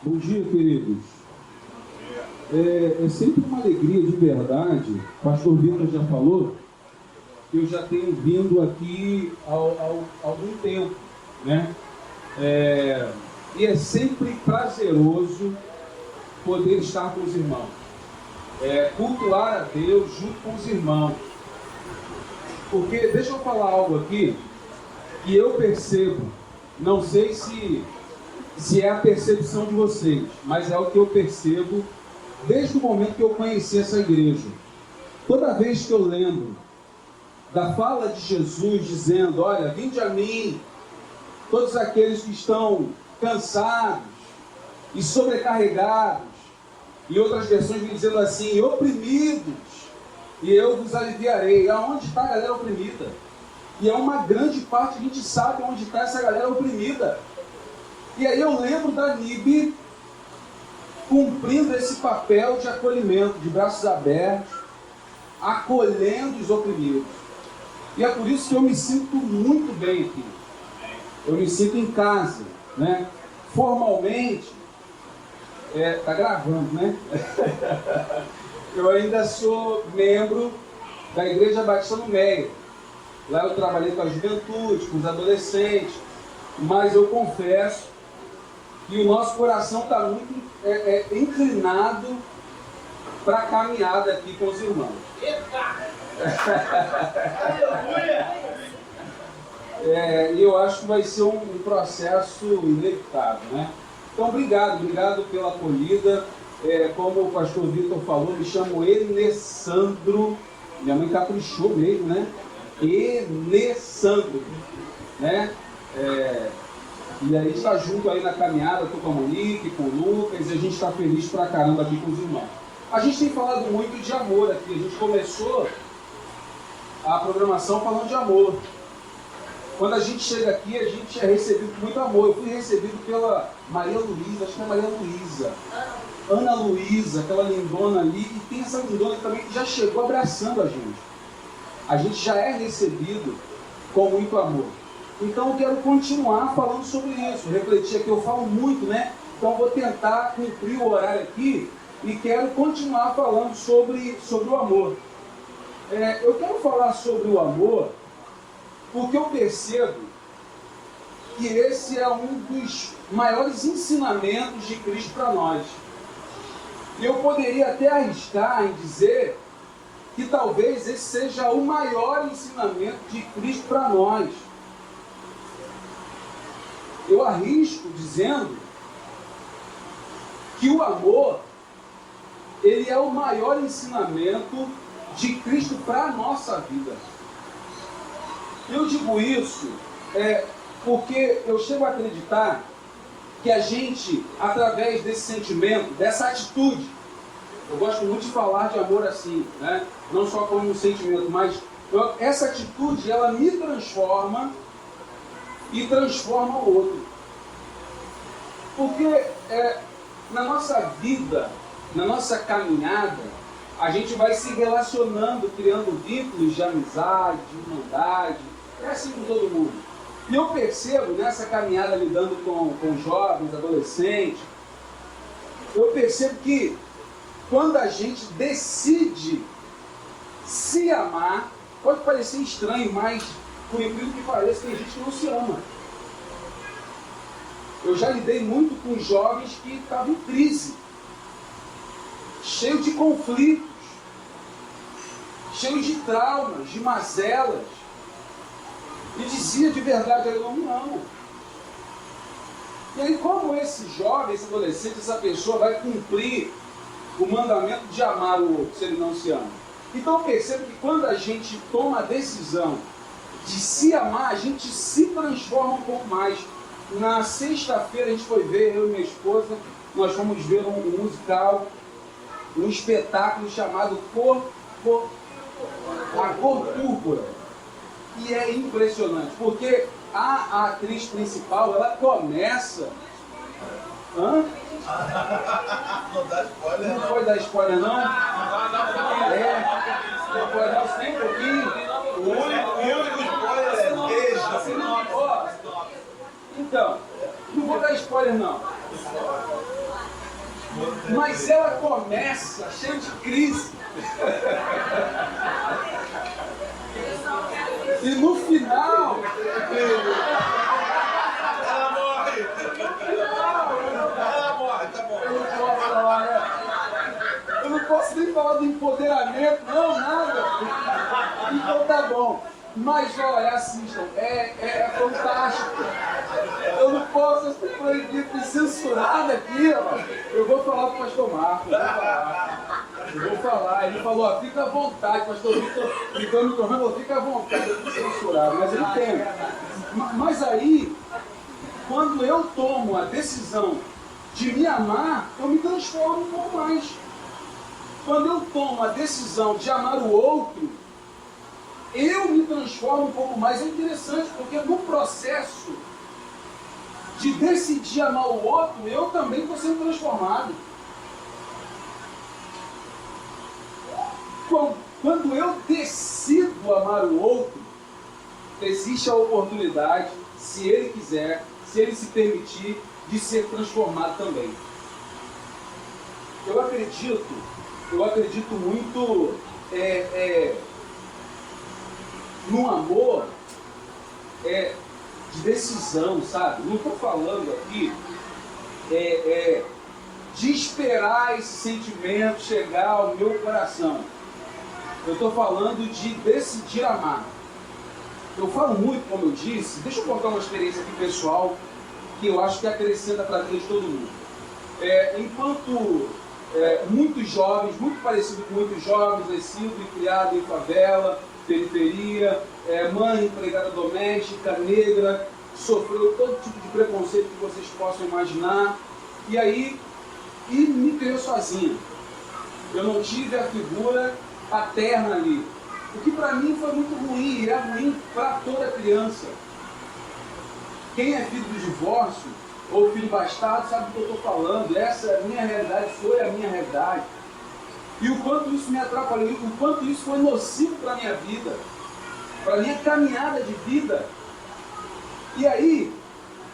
Bom dia, queridos. É sempre uma alegria de verdade. O pastor Vitor já falou que eu já tenho vindo aqui há algum tempo, né? E é sempre prazeroso poder estar com os irmãos, cultuar a Deus junto com os irmãos. Porque, deixa eu falar algo aqui que eu percebo, não sei se é a percepção de vocês, mas é o que eu percebo desde o momento que eu conheci essa igreja. Toda vez que eu lembro da fala de Jesus dizendo: olha, vinde a mim, todos aqueles que estão cansados e sobrecarregados, e outras versões vêm dizendo assim, oprimidos, e eu vos aliviarei. Aonde está a galera oprimida? E é uma grande parte, a gente sabe onde está essa galera oprimida. E aí eu lembro da NIB cumprindo esse papel de acolhimento, de braços abertos, acolhendo os oprimidos. E é por isso que eu me sinto muito bem aqui. Eu me sinto em casa, né? Formalmente, tá gravando, né? Eu ainda sou membro da Igreja Batista no Meia. Lá eu trabalhei com a juventude, com os adolescentes, mas eu confesso que o nosso coração está muito inclinado para a caminhada aqui com os irmãos. E eu acho que vai ser um processo inevitável, né? Então, obrigado pela acolhida. Como o pastor Vitor falou, me chamo Enessandro. Minha mãe caprichou mesmo, né? Enessandro, né? E aí está junto aí na caminhada, estou com a Monique, com o Lucas, e a gente está feliz pra caramba aqui com os irmãos. A gente tem falado muito de amor aqui. A gente começou a programação falando de amor. Quando a gente chega aqui, a gente é recebido com muito amor. Eu fui recebido pela Maria Luísa, acho que é Maria Luísa. Ana Luísa, aquela lindona ali, e tem essa lindona também que já chegou abraçando a gente. A gente já é recebido com muito amor. Então eu quero continuar falando sobre isso, refletir aqui, eu falo muito, né? Então eu vou tentar cumprir o horário aqui e quero continuar falando sobre o amor. Eu quero falar sobre o amor porque eu percebo que esse é um dos maiores ensinamentos de Cristo para nós. E eu poderia até arriscar em dizer que talvez esse seja o maior ensinamento de Cristo para nós. Eu arrisco dizendo que o amor, ele é o maior ensinamento de Cristo para a nossa vida. Eu digo isso porque eu chego a acreditar que a gente, através desse sentimento, dessa atitude, eu gosto muito de falar de amor assim, né? Não só como um sentimento, mas essa atitude, ela me transforma e transforma o outro. Porque na nossa vida, na nossa caminhada, a gente vai se relacionando, criando vínculos de amizade, de irmandade, é assim com todo mundo. E eu percebo nessa caminhada lidando com jovens, adolescentes, eu percebo que quando a gente decide se amar, pode parecer estranho, mas por incrível que pareça, tem gente que não se ama. Eu já lidei muito com jovens que estavam em crise, cheios de conflitos, cheios de traumas, de mazelas, e dizia de verdade: eu não me amo. E aí, como esse jovem, esse adolescente, essa pessoa vai cumprir o mandamento de amar o outro se ele não se ama? Então eu percebo que quando a gente toma a decisão de se amar, a gente se transforma um pouco mais. Na sexta-feira a gente foi ver, eu e minha esposa, nós fomos ver um musical, um espetáculo chamado A Cor Púrpura. E é impressionante, porque a atriz principal, ela começa... Não dá spoiler, não. Não pode dar spoiler, não? Não pode dar só um pouquinho. O único spoiler é beijo. Então, não vou dar spoiler, não. Mas ela começa cheia de crise. E no final... Ela morre, tá bom. Eu não posso nem falar do empoderamento, não, nada. Então tá bom. Mas olha, assistam, é fantástico. Eu não posso ser proibido de censurar daqui, ó. Eu vou falar pro pastor Marcos, eu vou falar. Ele falou, ó, fica à vontade, pastor Vitor, ligou o microfone, falou, fica à vontade, eu fui censurado, mas ele tem. Mas aí, quando eu tomo a decisão de me amar, eu me transformo um pouco mais. Quando eu tomo a decisão de amar o outro, eu me transformo um pouco mais. É interessante, porque no processo de decidir amar o outro, eu também estou sendo transformado. Quando eu decido amar o outro, existe a oportunidade, se ele quiser, se ele se permitir, de ser transformado também. Eu acredito muito no amor de decisão, sabe? Não estou falando aqui de esperar esse sentimento chegar ao meu coração. Eu estou falando de decidir amar. Eu falo muito, como eu disse, deixa eu contar uma experiência aqui pessoal, que eu acho que acrescenta para a vida de todo mundo. Enquanto muitos jovens, muito parecido com muitos jovens, nascido e criado em favela, periferia, mãe empregada doméstica, negra, sofreu todo tipo de preconceito que vocês possam imaginar, e me criou sozinha. Eu não tive a figura paterna ali, o que para mim foi muito ruim, e é ruim para toda criança. Quem é filho do divórcio ou filho bastardo sabe do que eu estou falando. Essa é a minha realidade, foi a minha realidade. E o quanto isso me atrapalhou, o quanto isso foi nocivo para a minha vida, para a minha caminhada de vida. E aí,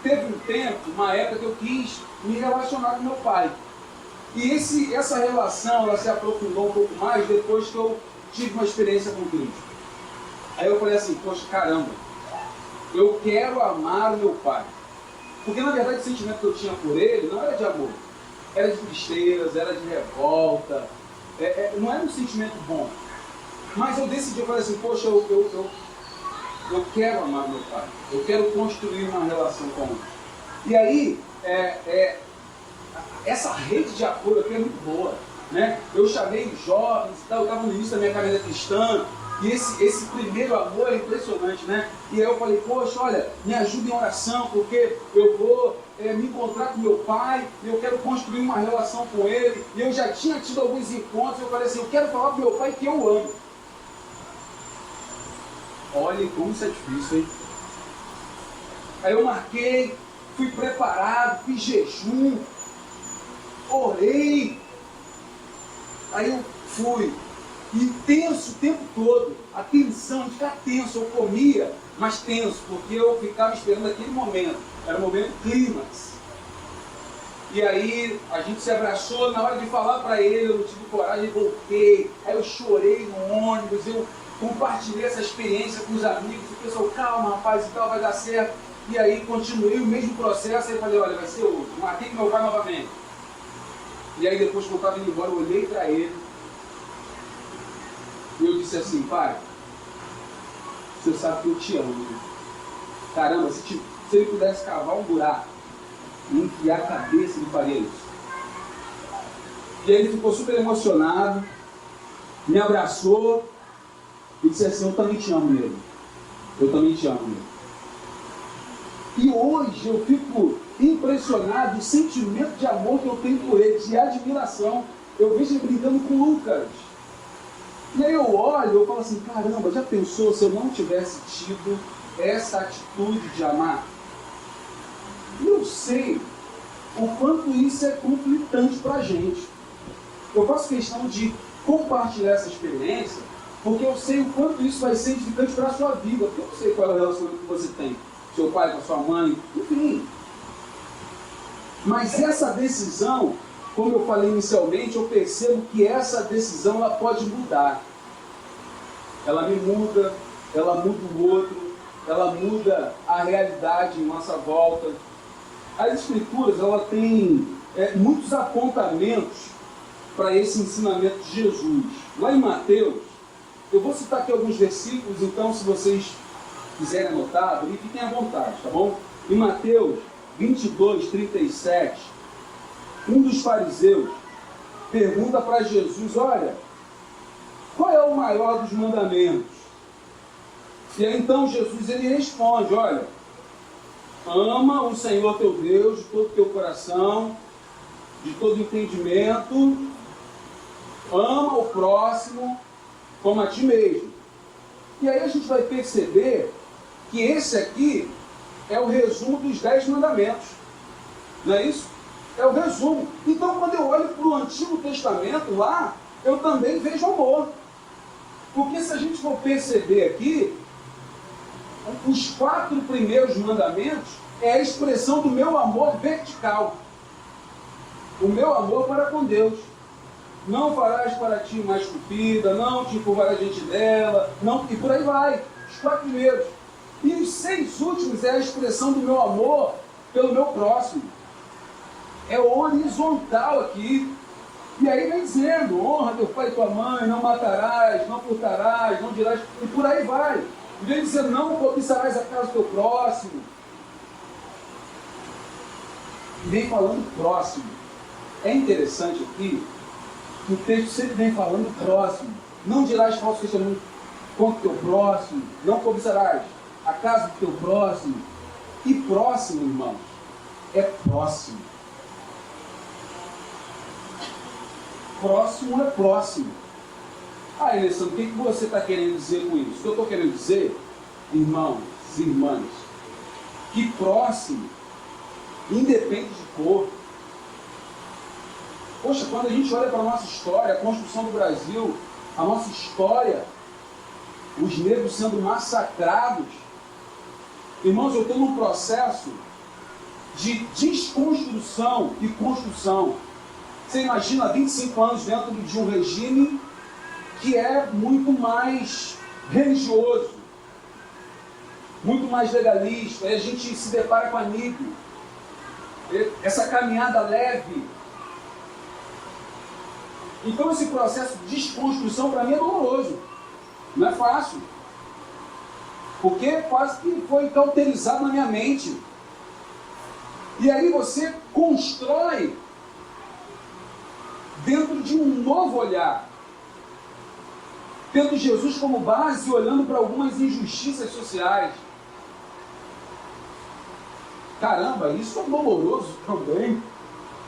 teve um tempo, uma época que eu quis me relacionar com meu pai. E essa relação, ela se aprofundou um pouco mais depois que eu tive uma experiência com Cristo. Aí eu falei assim, poxa, caramba, eu quero amar o meu pai. Porque na verdade o sentimento que eu tinha por ele não era de amor, era de tristeza, era de revolta, não era um sentimento bom. Mas eu decidi, eu falei assim, poxa, eu quero amar meu pai, eu quero construir uma relação com ele. E aí, essa rede de apoio aqui é muito boa, né? Eu chamei os jovens e tal, eu estava no início da minha caminhada cristã, e esse primeiro amor é impressionante, né? E aí eu falei, poxa, olha, me ajuda em oração, porque eu vou me encontrar com meu pai, e eu quero construir uma relação com ele, e eu já tinha tido alguns encontros, eu falei assim, eu quero falar para meu pai que eu amo. Olha como isso é difícil, hein? Aí eu marquei, fui preparado, fiz jejum, orei, aí eu fui, e tenso o tempo todo, a tensão, de ficar tenso, eu comia, mas tenso, porque eu ficava esperando aquele momento, era o momento clímax. E aí a gente se abraçou, na hora de falar para ele, eu não tive coragem, voltei, aí eu chorei no ônibus, eu compartilhei essa experiência com os amigos, o pessoal, calma rapaz, e tal, vai dar certo. E aí continuei o mesmo processo, aí falei, olha, vai ser hoje, marquei com meu pai novamente. E aí depois que eu estava indo embora, eu olhei para ele, e eu disse assim, pai, o senhor sabe que eu te amo. Né? Caramba, se ele pudesse cavar um buraco e enfiar a cabeça, ele faria isso. E aí ele ficou super emocionado, me abraçou e disse assim, eu também te amo mesmo. Eu também te amo mesmo. E hoje eu fico impressionado do sentimento de amor que eu tenho por ele, de admiração. Eu vejo ele brincando com o Lucas. E aí eu olho, eu falo assim, caramba, já pensou se eu não tivesse tido essa atitude de amar? E eu sei o quanto isso é conflitante para a gente. Eu faço questão de compartilhar essa experiência, porque eu sei o quanto isso vai ser edificante para a sua vida, porque eu não sei qual é o relacionamento que você tem, seu pai com a sua mãe, enfim. Mas essa decisão como eu falei inicialmente, eu percebo que essa decisão ela pode mudar. Ela me muda, ela muda o outro, ela muda a realidade em nossa volta. As Escrituras ela tem muitos apontamentos para esse ensinamento de Jesus. Lá em Mateus, eu vou citar aqui alguns versículos, então se vocês quiserem anotar, fiquem à vontade, tá bom? Em Mateus 22, 37, um dos fariseus pergunta para Jesus, olha, qual é o maior dos mandamentos? E aí então Jesus ele responde, olha, ama o Senhor teu Deus de todo o teu coração, de todo entendimento, ama o próximo como a ti mesmo. E aí a gente vai perceber que esse aqui é o resumo dos 10 mandamentos. Não é isso? É o resumo. Então quando eu olho para o Antigo Testamento lá, eu também vejo amor. Porque se a gente for perceber aqui, os 4 primeiros mandamentos é a expressão do meu amor vertical. O meu amor para com Deus. Não farás para ti mais estupida, não te encurvarás diante dela, não, e por aí vai. Os 4 primeiros. E os 6 últimos é a expressão do meu amor pelo meu próximo. É horizontal aqui. E aí vem dizendo, honra teu pai e tua mãe, não matarás, não furtarás, não dirás, e por aí vai. E vem dizendo, não cobiçarás a casa do teu próximo. E vem falando próximo. É interessante aqui, que o texto sempre vem falando próximo. Não dirás falso testemunho contra o teu próximo, não cobiçarás a casa do teu próximo. E próximo, irmãos, é próximo. Próximo é próximo. Ah, Alessandro, o que você está querendo dizer com isso? O que eu estou querendo dizer, irmãos e irmãs, que próximo independe de cor. Poxa, quando a gente olha para a nossa história, a construção do Brasil, a nossa história, os negros sendo massacrados, irmãos, eu estou num processo de desconstrução e construção. Você imagina 25 anos dentro de um regime que é muito mais religioso, muito mais legalista, e a gente se depara com a NIP, essa caminhada leve. Então esse processo de desconstrução para mim é doloroso, não é fácil, porque quase que foi cauterizado na minha mente. E aí você constrói dentro de um novo olhar, tendo Jesus como base e olhando para algumas injustiças sociais. Caramba, isso é doloroso também.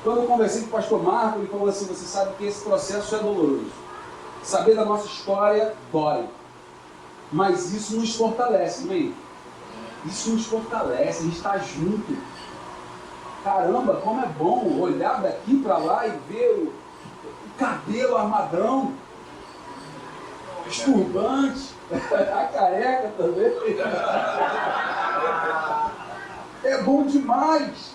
Quando eu conversei com o pastor Marco, ele falou assim, você sabe que esse processo é doloroso. Saber da nossa história dói. Mas isso nos fortalece, não é? Isso nos fortalece, a gente está junto. Caramba, como é bom olhar daqui para lá e ver o cabelo armadão, os turbantes, a careca também. É bom demais.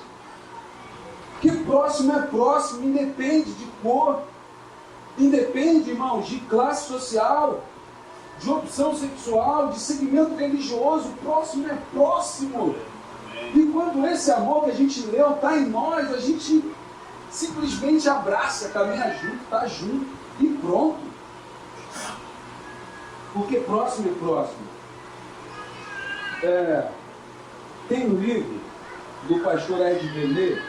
Que próximo é próximo, independe de cor, independe, irmãos, de classe social, de opção sexual, de segmento religioso. Próximo é próximo. E quando esse amor que a gente leu está em nós, a gente simplesmente abraça, caminha junto, está junto e pronto. Porque próximo é próximo. Tem um livro do pastor Ed René,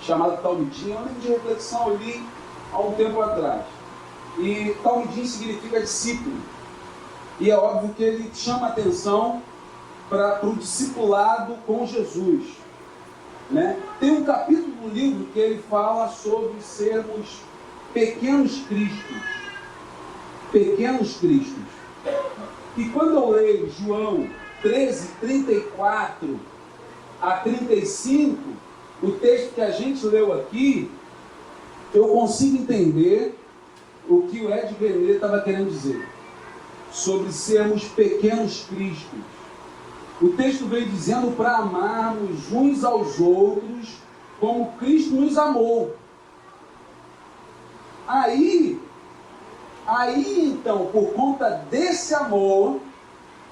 chamado Talmidim, é um livro de reflexão, eu li há um tempo atrás. E Talmidim significa discípulo. E é óbvio que ele chama a atenção para o discipulado com Jesus. Né? Tem um capítulo do livro que ele fala sobre sermos pequenos cristos. Pequenos cristos. E quando eu leio João 13, 34 a 35, o texto que a gente leu aqui, eu consigo entender o que o Ed René estava querendo dizer sobre sermos pequenos cristos. O texto vem dizendo para amarmos uns aos outros como Cristo nos amou. Aí então, por conta desse amor,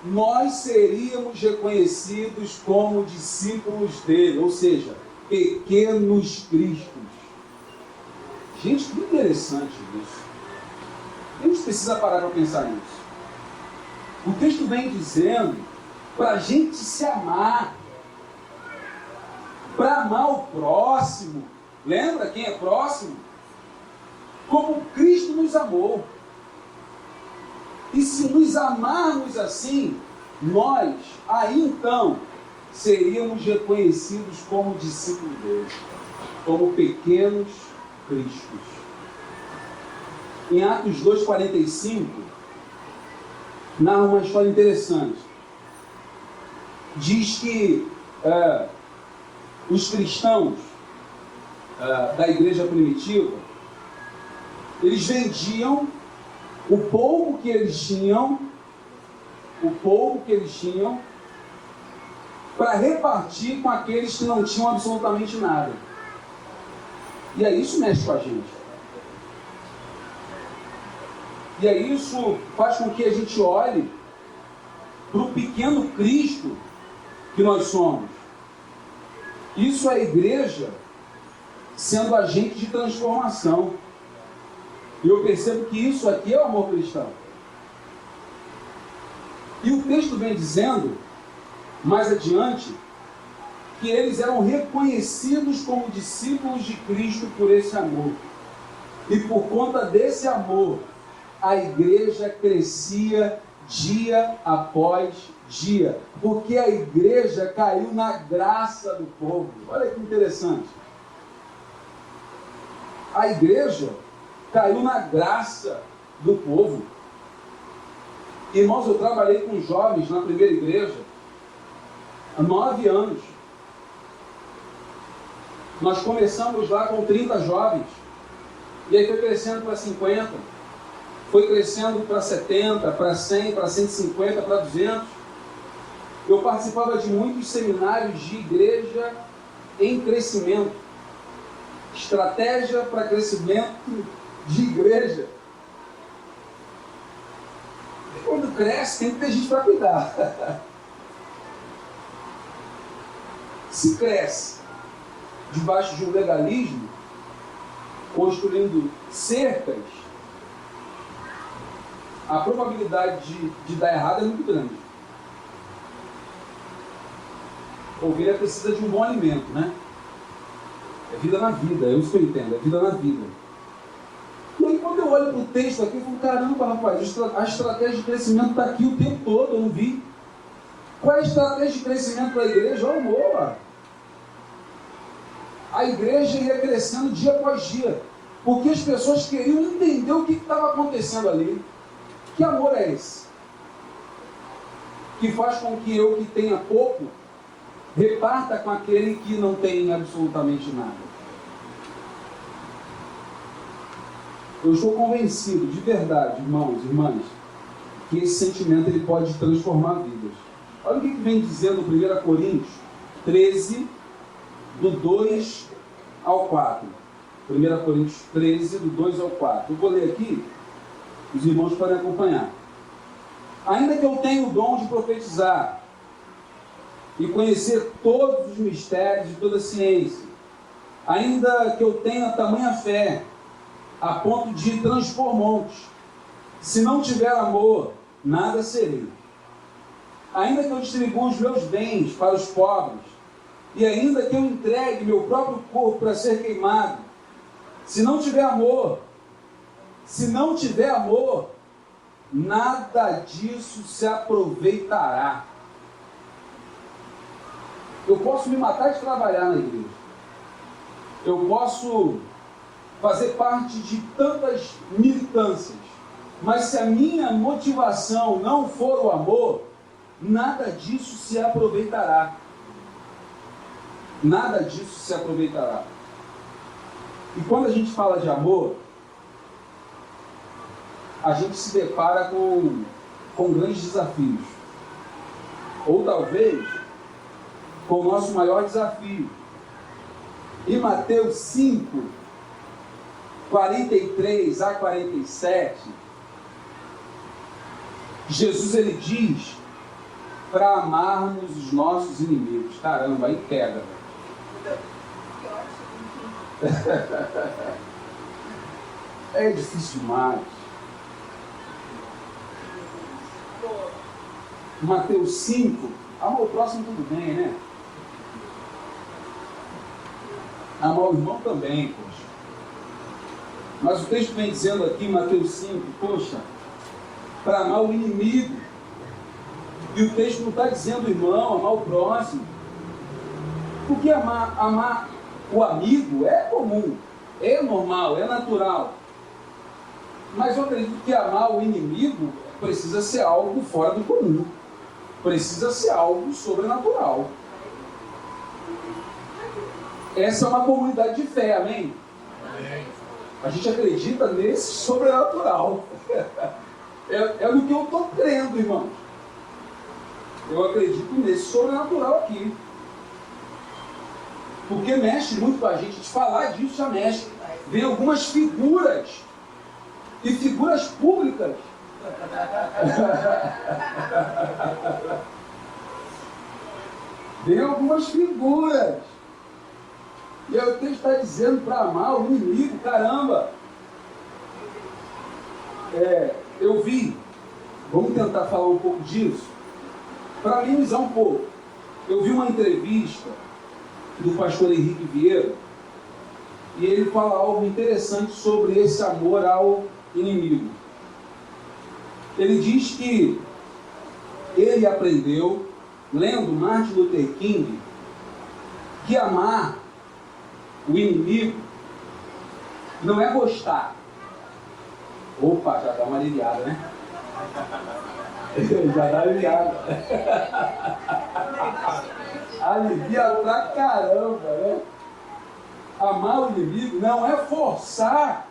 nós seríamos reconhecidos como discípulos dele, ou seja, pequenos cristos. Gente, que interessante isso. A gente precisa parar para pensar nisso. O texto vem dizendo para a gente se amar, para amar o próximo. Lembra quem é próximo? Como Cristo nos amou. E se nos amarmos assim, nós, aí então, seríamos reconhecidos como discípulos dele, como pequenos cristos. Em Atos 2,45, narra uma história interessante. Diz que os cristãos da igreja primitiva, eles vendiam o pouco que eles tinham, para repartir com aqueles que não tinham absolutamente nada. E aí isso mexe com a gente. E aí isso faz com que a gente olhe para o pequeno Cristo que nós somos. Isso é a igreja sendo agente de transformação. E eu percebo que isso aqui é o amor cristão. E o texto vem dizendo, mais adiante, que eles eram reconhecidos como discípulos de Cristo por esse amor. E por conta desse amor, a igreja crescia dia após dia. Porque a igreja caiu na graça do povo. Olha que interessante. A igreja caiu na graça do povo. Irmãos, eu trabalhei com jovens na primeira igreja há 9 anos. Nós começamos lá com 30 jovens. E aí foi crescendo para 50. Foi crescendo para 70, para 100, para 150, para 200. Eu participava de muitos seminários de igreja em crescimento. Estratégia para crescimento de igreja. E quando cresce, tem que ter gente para cuidar. Se cresce debaixo de um legalismo, construindo cercas, a probabilidade de dar errado é muito grande. Ovelha precisa de um bom alimento, né? É vida na vida, é isso que eu entendo, é vida na vida. E aí quando eu olho para o texto aqui, eu falo, caramba, rapaz, a estratégia de crescimento está aqui o tempo todo, eu não vi. Qual é a estratégia de crescimento da igreja? Oh, boa! A igreja ia crescendo dia após dia, porque as pessoas queriam entender o que estava acontecendo ali. Que amor é esse? Que faz com que eu que tenha pouco, reparta com aquele que não tem absolutamente nada. Eu estou convencido, de verdade, irmãos e irmãs, que esse sentimento ele pode transformar vidas. Olha o que vem dizendo 1 Coríntios 13, do 2 ao 4. 1 Coríntios 13, do 2 ao 4. Eu vou ler aqui, os irmãos podem acompanhar. Ainda que eu tenha o dom de profetizar e conhecer todos os mistérios e toda a ciência, ainda que eu tenha tamanha fé, a ponto de transpor montes, se não tiver amor, nada serei. Ainda que eu distribua os meus bens para os pobres, e ainda que eu entregue meu próprio corpo para ser queimado, se não tiver amor, nada disso se aproveitará. Eu posso me matar de trabalhar na igreja. Eu posso fazer parte de tantas militâncias. Mas se a minha motivação não for o amor, nada disso se aproveitará. Nada disso se aproveitará. E quando a gente fala de amor, a gente se depara com grandes desafios. Ou talvez com o nosso maior desafio. Em Mateus 5, 43 a 47, Jesus ele diz para amarmos os nossos inimigos. Caramba, aí pega. É difícil demais. Mateus 5, amar o próximo tudo bem, né? Amar o irmão também, poxa. Mas o texto vem dizendo aqui em Mateus 5, poxa, para amar o inimigo. E o texto não está dizendo, irmão, amar o próximo. Porque amar o amigo é comum, é normal, é natural. Mas eu acredito que amar o inimigo precisa ser algo fora do comum. Precisa ser algo sobrenatural. Essa é uma comunidade de fé, amém? Amém. A gente acredita nesse sobrenatural. É no que eu estou crendo, irmãos. Eu acredito nesse sobrenatural aqui. Porque mexe muito com a gente. De falar disso já mexe. Vem algumas figuras. E figuras públicas. Vem algumas figuras. E aí o texto está dizendo para amar o inimigo. Caramba. Eu vi. Vamos tentar falar um pouco disso. Para minimizar um pouco. Eu vi uma entrevista do pastor Henrique Vieira. E ele fala algo interessante sobre esse amor ao inimigo. Ele diz que ele aprendeu, lendo Martin Luther King, que amar o inimigo não é gostar. Opa, já dá uma aliviada, né? Já dá aliviada. Alivia pra caramba, né? Amar o inimigo não é forçar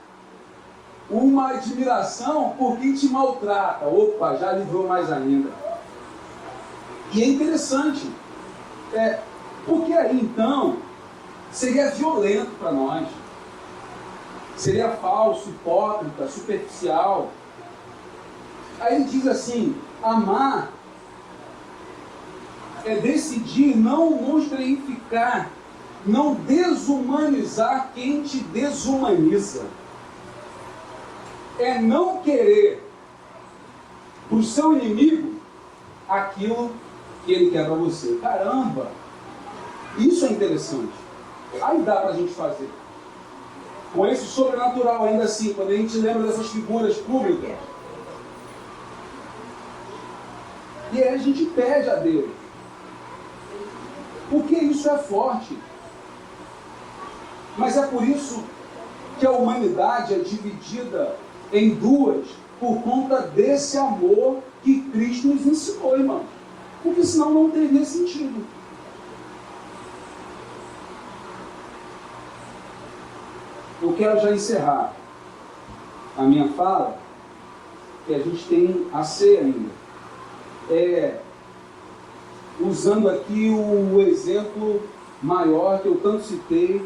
uma admiração por quem te maltrata. Opa, já aliviou mais ainda. E é interessante, porque aí então seria violento para nós, seria falso, hipócrita, superficial. Aí ele diz assim: amar é decidir não estreificar, não desumanizar quem te desumaniza. É não querer para o seu inimigo aquilo que ele quer para você. Caramba! Isso é interessante. Aí dá para a gente fazer. Com esse sobrenatural ainda assim, quando a gente lembra dessas figuras públicas. E aí a gente pede a Deus. Porque isso é forte. Mas é por isso que a humanidade é dividida em duas, por conta desse amor que Cristo nos ensinou, irmão. Porque senão não teria sentido. Eu quero já encerrar a minha fala, que a gente tem a ceia ainda. Usando aqui o exemplo maior que eu tanto citei,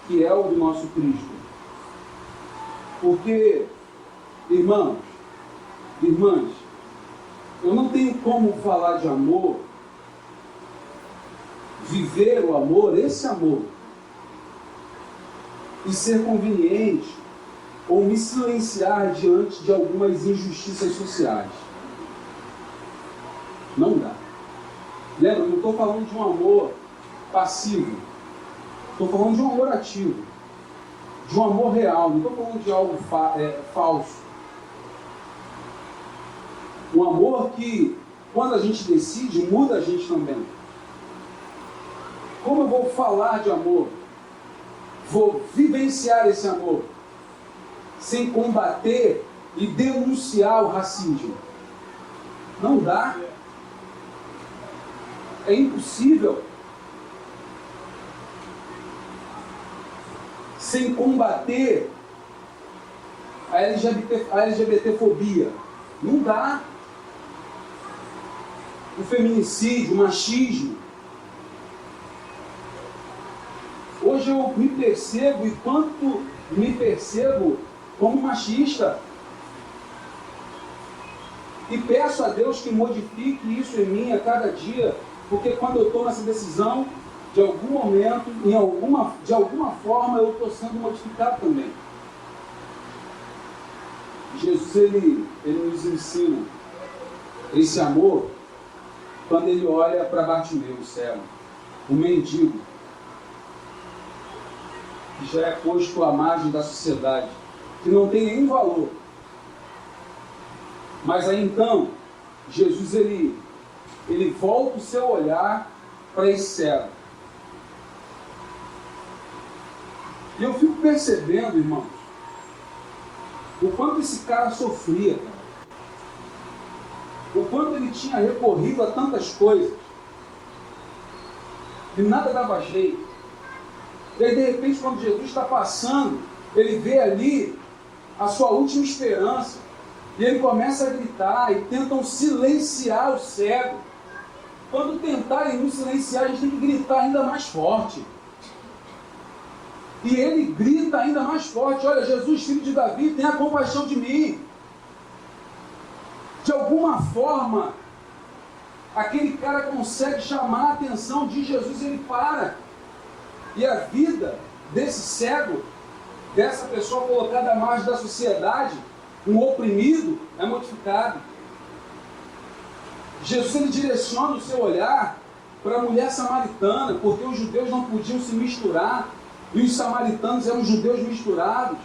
que é o do nosso Cristo. Porque, irmãos, irmãs, eu não tenho como falar de amor, viver o amor, esse amor, e ser conveniente ou me silenciar diante de algumas injustiças sociais. Não dá. Lembra, eu não estou falando de um amor passivo, estou falando de um amor ativo, de um amor real, não estou falando de algo falso. Um amor que, quando a gente decide, muda a gente também. Como eu vou falar de amor? Vou vivenciar esse amor sem combater e denunciar o racismo? Não dá. É impossível. Sem combater a LGBTfobia. Não dá. O feminicídio, o machismo. Hoje eu me percebo e quanto me percebo como machista. E peço a Deus que modifique isso em mim a cada dia, porque quando eu tomo essa decisão, de algum momento, de alguma forma, eu estou sendo modificado também. Jesus, ele nos ensina esse amor quando ele olha para Bartimeu, o cego, o mendigo, que já é posto à margem da sociedade, que não tem nenhum valor. Mas aí então, Jesus ele volta o seu olhar para esse cego. E eu fico percebendo, irmãos, o quanto esse cara sofria, cara. O quanto ele tinha recorrido a tantas coisas e nada dava jeito. E aí, de repente, quando Jesus está passando, ele vê ali a sua última esperança. E ele começa a gritar e tentam silenciar o cego. Quando tentarem nos silenciar, a gente tem que gritar ainda mais forte. E ele grita ainda mais forte: olha, Jesus, filho de Davi, tenha compaixão de mim. De alguma forma, aquele cara consegue chamar a atenção de Jesus, ele para. E a vida desse cego, dessa pessoa colocada à margem da sociedade, um oprimido, é modificado. Jesus ele direciona o seu olhar para a mulher samaritana, porque os judeus não podiam se misturar, e os samaritanos eram judeus misturados.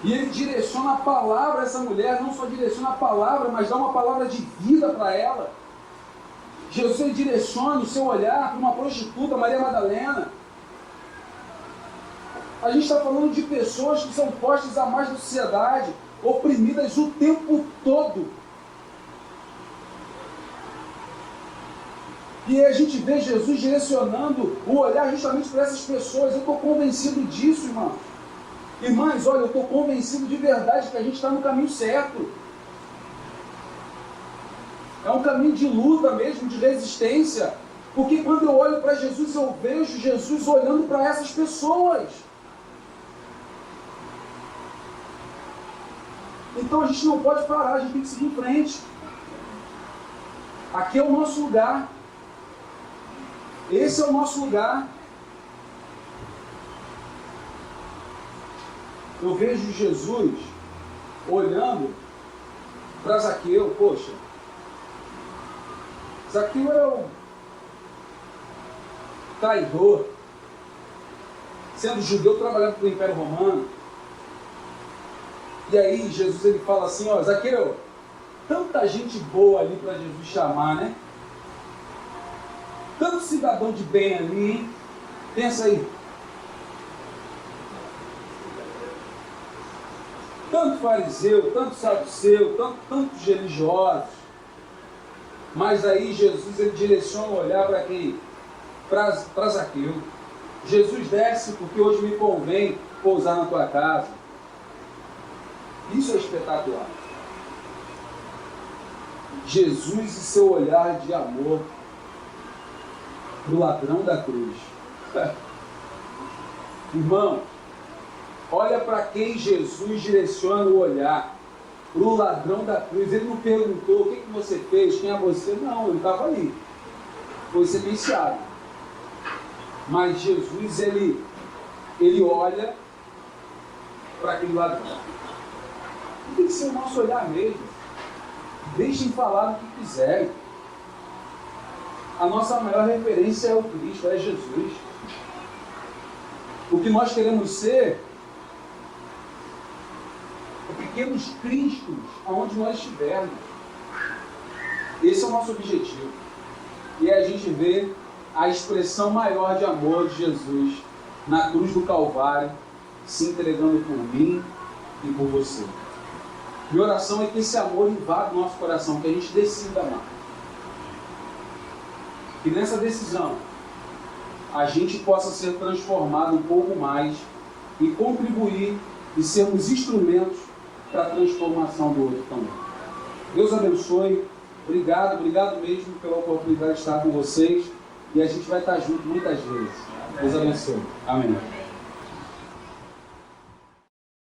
E ele direciona a palavra a essa mulher, não só direciona a palavra, mas dá uma palavra de vida para ela. Jesus ele direciona o seu olhar para uma prostituta, Maria Madalena. A gente está falando de pessoas que são postas à margem da sociedade, oprimidas o tempo todo. E a gente vê Jesus direcionando o olhar justamente para essas pessoas. Eu estou convencido disso, irmão. Irmãs, olha, eu estou convencido de verdade que a gente está no caminho certo. É um caminho de luta mesmo, de resistência. Porque quando eu olho para Jesus, eu vejo Jesus olhando para essas pessoas. Então a gente não pode parar, a gente tem que seguir em frente. Aqui é o nosso lugar. Esse é o nosso lugar. Eu vejo Jesus olhando para Zaqueu. Poxa, Zaqueu era um traidor, sendo judeu, trabalhando para o Império Romano. E aí Jesus ele fala assim: ó, Zaqueu, tanta gente boa ali para Jesus chamar, né? Tanto cidadão de bem ali, hein? Pensa aí. Tanto fariseu, tanto saduceu, tantos religiosos. Mas aí Jesus ele direciona o olhar para quem? Para Zaqueu. Jesus desce porque hoje me convém pousar na tua casa. Isso é espetacular. Jesus e seu olhar de amor para o ladrão da cruz. Irmão, olha para quem Jesus direciona o olhar. Para o ladrão da cruz. Ele não perguntou: o que você fez, quem é você? Não, ele estava ali. Foi sentenciado. Mas Jesus, ele olha para aquele ladrão. Tem que ser o nosso olhar mesmo. Deixem falar o que quiserem. A nossa maior referência é o Cristo, é Jesus. O que nós queremos ser é pequenos cristos aonde nós estivermos. Esse é o nosso objetivo. E a gente vê a expressão maior de amor de Jesus na cruz do Calvário, se entregando por mim e por você. Minha oração é que esse amor invada o nosso coração, que a gente decida amar. Que nessa decisão a gente possa ser transformado um pouco mais e contribuir e sermos instrumentos para a transformação do outro também. Deus abençoe. Obrigado mesmo pela oportunidade de estar com vocês. E a gente vai estar junto muitas vezes. Deus abençoe. Amém.